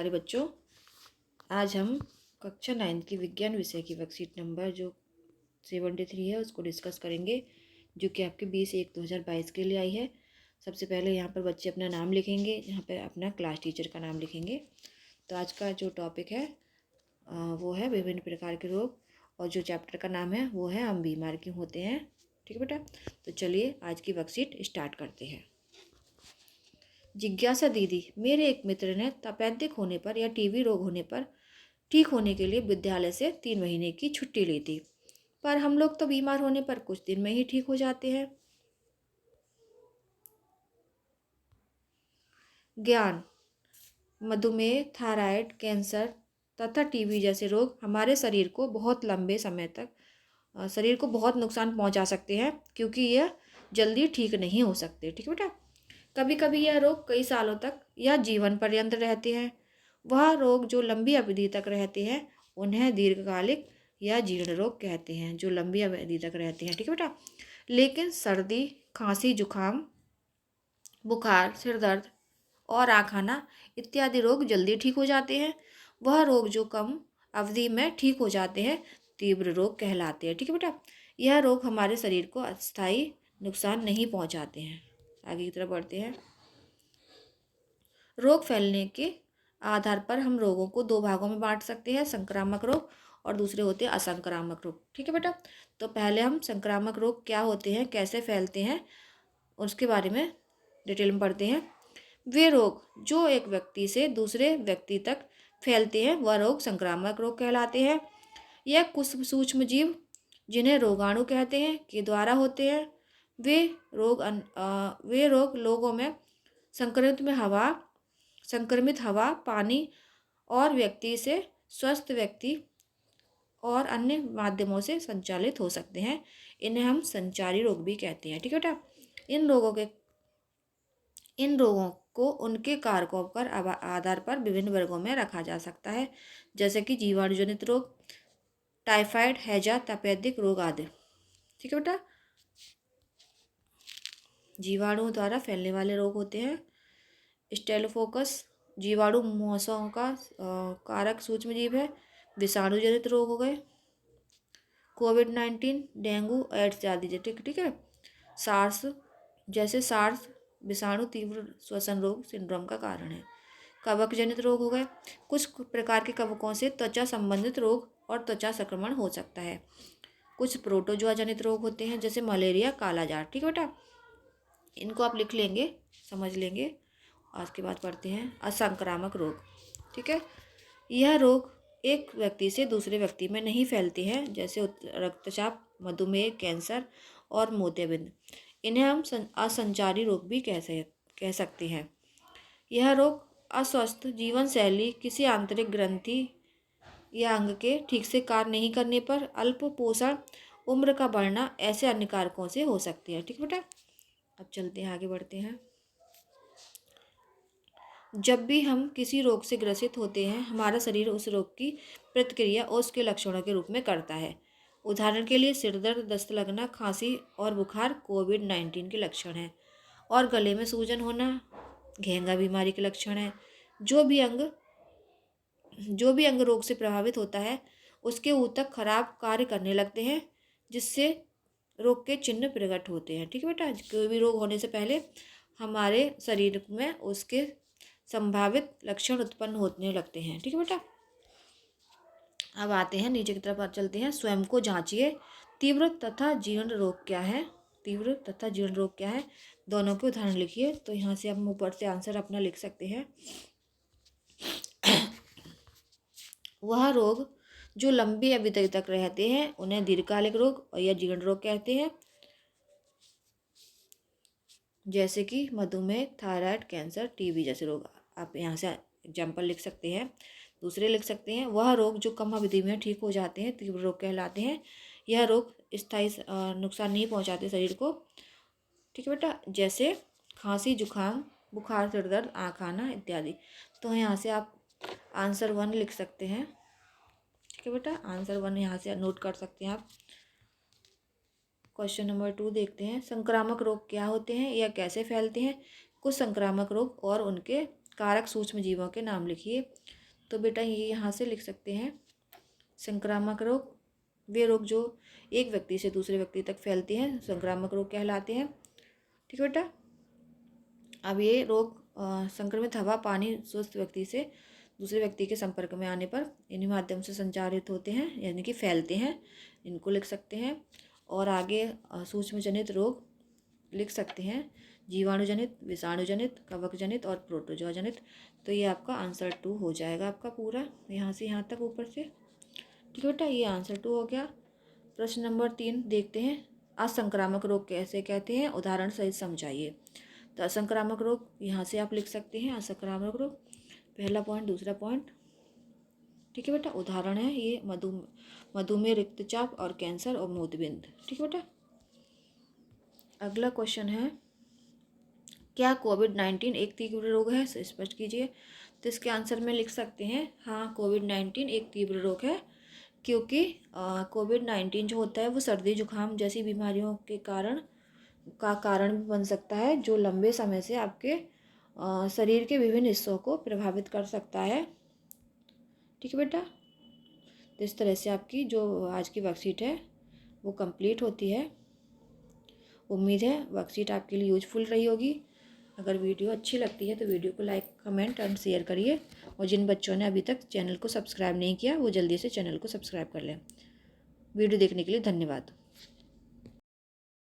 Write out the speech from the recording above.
प्यारे बच्चों, आज हम कक्षा 9 की विज्ञान विषय की वर्कशीट नंबर जो 73 है उसको डिस्कस करेंगे, जो कि आपके 20/1/2022 के लिए आई है। सबसे पहले यहाँ पर बच्चे अपना नाम लिखेंगे, यहाँ पर अपना क्लास टीचर का नाम लिखेंगे। तो आज का जो टॉपिक है वो है विभिन्न प्रकार के रोग, और जो चैप्टर का नाम है वो है हम बीमार क्यों होते हैं। ठीक है बेटा, तो चलिए आज की वर्कशीट स्टार्ट करते हैं। जिज्ञासा दीदी, मेरे एक मित्र ने तपेदिक होने पर या टीबी रोग होने पर ठीक होने के लिए विद्यालय से 3 महीने की छुट्टी ली थी, पर हम लोग तो बीमार होने पर कुछ दिन में ही ठीक हो जाते हैं। ज्ञान, मधुमेह, थायराइड, कैंसर तथा टीबी जैसे रोग हमारे शरीर को बहुत लंबे समय तक शरीर को बहुत नुकसान पहुंचा सकते हैं, क्योंकि यह जल्दी ठीक नहीं हो सकते। ठीक है बेटा, कभी कभी यह रोग कई सालों तक या जीवन पर्यंत रहते हैं। वह रोग जो लंबी अवधि तक रहते हैं उन्हें दीर्घकालिक या जीर्ण रोग कहते हैं, जो लंबी अवधि तक रहते हैं। ठीक है बेटा, लेकिन सर्दी, खांसी, जुकाम, बुखार, सिर दर्द और आँख आना इत्यादि रोग जल्दी ठीक हो जाते हैं। वह रोग जो कम अवधि में ठीक हो जाते हैं तीव्र रोग कहलाते हैं। ठीक है बेटा, यह रोग हमारे शरीर को अस्थायी नुकसान नहीं पहुंचाते हैं। आगे की तरफ बढ़ते हैं। रोग फैलने के आधार पर हम रोगों को 2 भागों में बांट सकते हैं, संक्रामक रोग और दूसरे होते हैं असंक्रामक रोग। ठीक है बेटा, तो पहले हम संक्रामक रोग क्या होते हैं, कैसे फैलते हैं, उसके बारे में डिटेल में पढ़ते हैं। वे रोग जो एक व्यक्ति से दूसरे व्यक्ति तक फैलते हैं वह रोग संक्रामक रोग कहलाते हैं। यह कुछ सूक्ष्म जीव, जिन्हें रोगाणु कहते हैं, के द्वारा होते हैं। वे रोग लोगों में संक्रमित हवा, पानी और व्यक्ति से स्वस्थ व्यक्ति और अन्य माध्यमों से संचालित हो सकते हैं। इन्हें हम संचारी रोग भी कहते हैं। ठीक है बेटा, इन रोगों को उनके कारकों पर आधार पर विभिन्न वर्गों में रखा जा सकता है, जैसे कि जीवाणु जनित रोग, टाइफाइड, हैजा, तपेदिक रोग आदि। ठीक है बेटा, जीवाणुओं द्वारा फैलने वाले रोग होते हैं। स्टेफिलोकोकस जीवाणु मुंहासों का कारक सूक्ष्म जीव है। विषाणु जनित रोग हो गए कोविड-19, डेंगू, एड्स आदि। ठीक है। सार्स विषाणु तीव्र श्वसन रोग सिंड्रोम का कारण है। कवक जनित रोग हो गए, कुछ प्रकार के कवकों से त्वचा संबंधित रोग और त्वचा संक्रमण हो सकता है। कुछ प्रोटोजोआ जनित रोग होते हैं, जैसे मलेरिया, कालाजार। ठीक है बेटा, इनको आप लिख लेंगे, समझ लेंगे। आज के बाद पढ़ते हैं असंक्रामक रोग। ठीक है, यह रोग एक व्यक्ति से दूसरे व्यक्ति में नहीं फैलते हैं, जैसे रक्तचाप, मधुमेह, कैंसर और मोतियाबिंद। इन्हें हम असंचारी रोग भी कह सकते हैं। यह रोग अस्वस्थ जीवन शैली, किसी आंतरिक ग्रंथि या अंग के ठीक से कार्य नहीं करने पर, अल्प पोषण, उम्र का बढ़ना, ऐसे अन्य कारकों से हो सकती है। ठीक है बेटा, अब चलते हैं, आगे बढ़ते हैं। जब भी हम किसी रोग से ग्रसित होते हैं, हमारा शरीर उस रोग की प्रतिक्रिया और उसके लक्षणों के रूप में करता है। उदाहरण के लिए सिर दर्द, दस्त लगना, खांसी और बुखार कोविड-19 के लक्षण हैं, और गले में सूजन होना घेंगा बीमारी के लक्षण है। जो भी अंग रोग से प्रभावित होता है उसके ऊतक खराब कार्य करने लगते हैं, जिससे रोग के चिन्ह प्रकट होते हैं। ठीक है बेटा, कोई भी रोग होने से पहले हमारे शरीर में उसके संभावित लक्षण उत्पन्न होने लगते हैं। ठीक है बेटा, अब आते हैं नीचे की तरफ चलते हैं। स्वयं को जांचिए। तीव्र तथा जीर्ण रोग क्या है? तीव्र तथा जीर्ण रोग क्या है, दोनों के उदाहरण लिखिए। तो यहाँ से हम ऊपर से आंसर अपना लिख सकते हैं। वह रोग जो लंबी अवधि तक रहते हैं उन्हें दीर्घकालिक रोग और या जीर्ण रोग कहते हैं, जैसे कि मधुमेह, थायराइड, कैंसर, टीबी जैसे रोग। आप यहाँ से एग्जाम्पल लिख सकते हैं, दूसरे लिख सकते हैं। वह रोग जो कम अवधि में ठीक हो जाते हैं तीव्र रोग कहलाते हैं। यह रोग स्थायी नुकसान नहीं पहुँचाते शरीर को। ठीक है बेटा, जैसे खांसी, जुकाम, बुखार, सिर दर्द, आँख आना इत्यादि। तो यहाँ से आप आंसर 1 लिख सकते हैं। ठीक है बेटा, आंसर 1 यहाँ से नोट कर सकते हैं आप। क्वेश्चन नंबर 2 देखते हैं। संक्रामक रोग क्या होते हैं या कैसे फैलते हैं? कुछ संक्रामक रोग और उनके कारक सूक्ष्म जीवों के नाम लिखिए। तो बेटा ये यहाँ से लिख सकते हैं संक्रामक रोग, वे रोग जो एक व्यक्ति से दूसरे व्यक्ति तक फैलते हैं संक्रामक रोग कहलाते हैं। ठीक है बेटा। अब ये रोग संक्रमित हवा, पानी, स्वस्थ व्यक्ति से दूसरे व्यक्ति के संपर्क में आने पर इन्हीं माध्यम से संचारित होते हैं, यानी कि फैलते हैं, इनको लिख सकते हैं। और आगे सूक्ष्म जनित रोग लिख सकते हैं जीवाणुजनित, विषाणुजनित, कवकजनित और प्रोटोजोआ जनित। तो ये आपका आंसर 2 हो जाएगा आपका पूरा, यहाँ से यहाँ तक ऊपर से। ठीक है बेटा, ये आंसर 2 हो गया। प्रश्न नंबर 3 देखते हैं, असंक्रामक रोग कैसे कहते हैं, उदाहरण सहित समझाइए। तो असंक्रामक रोग यहाँ से आप लिख सकते हैं असंक्रामक रोग, पहला पॉइंट, दूसरा पॉइंट। ठीक है बेटा, उदाहरण है ये मधुमेह, रक्तचाप और कैंसर और मोतिबिंद। ठीक है बेटा। अगला क्वेश्चन है, क्या कोविड-19 एक तीव्र रोग है, स्पष्ट कीजिए। तो इसके आंसर में लिख सकते हैं हाँ, कोविड-19 एक तीव्र रोग है, क्योंकि कोविड-19 जो होता है वो सर्दी जुकाम जैसी बीमारियों के कारण भी बन सकता है, जो लंबे समय से आपके शरीर के विभिन्न हिस्सों को प्रभावित कर सकता है। ठीक है बेटा। तो इस तरह से आपकी जो आज की वर्कशीट है वो कंप्लीट होती है। उम्मीद है वर्कशीट आपके लिए यूजफुल रही होगी। अगर वीडियो अच्छी लगती है तो वीडियो को लाइक, कमेंट एंड शेयर करिए। और जिन बच्चों ने अभी तक चैनल को सब्सक्राइब नहीं किया वो जल्दी से चैनल को सब्सक्राइब कर लें। वीडियो देखने के लिए धन्यवाद।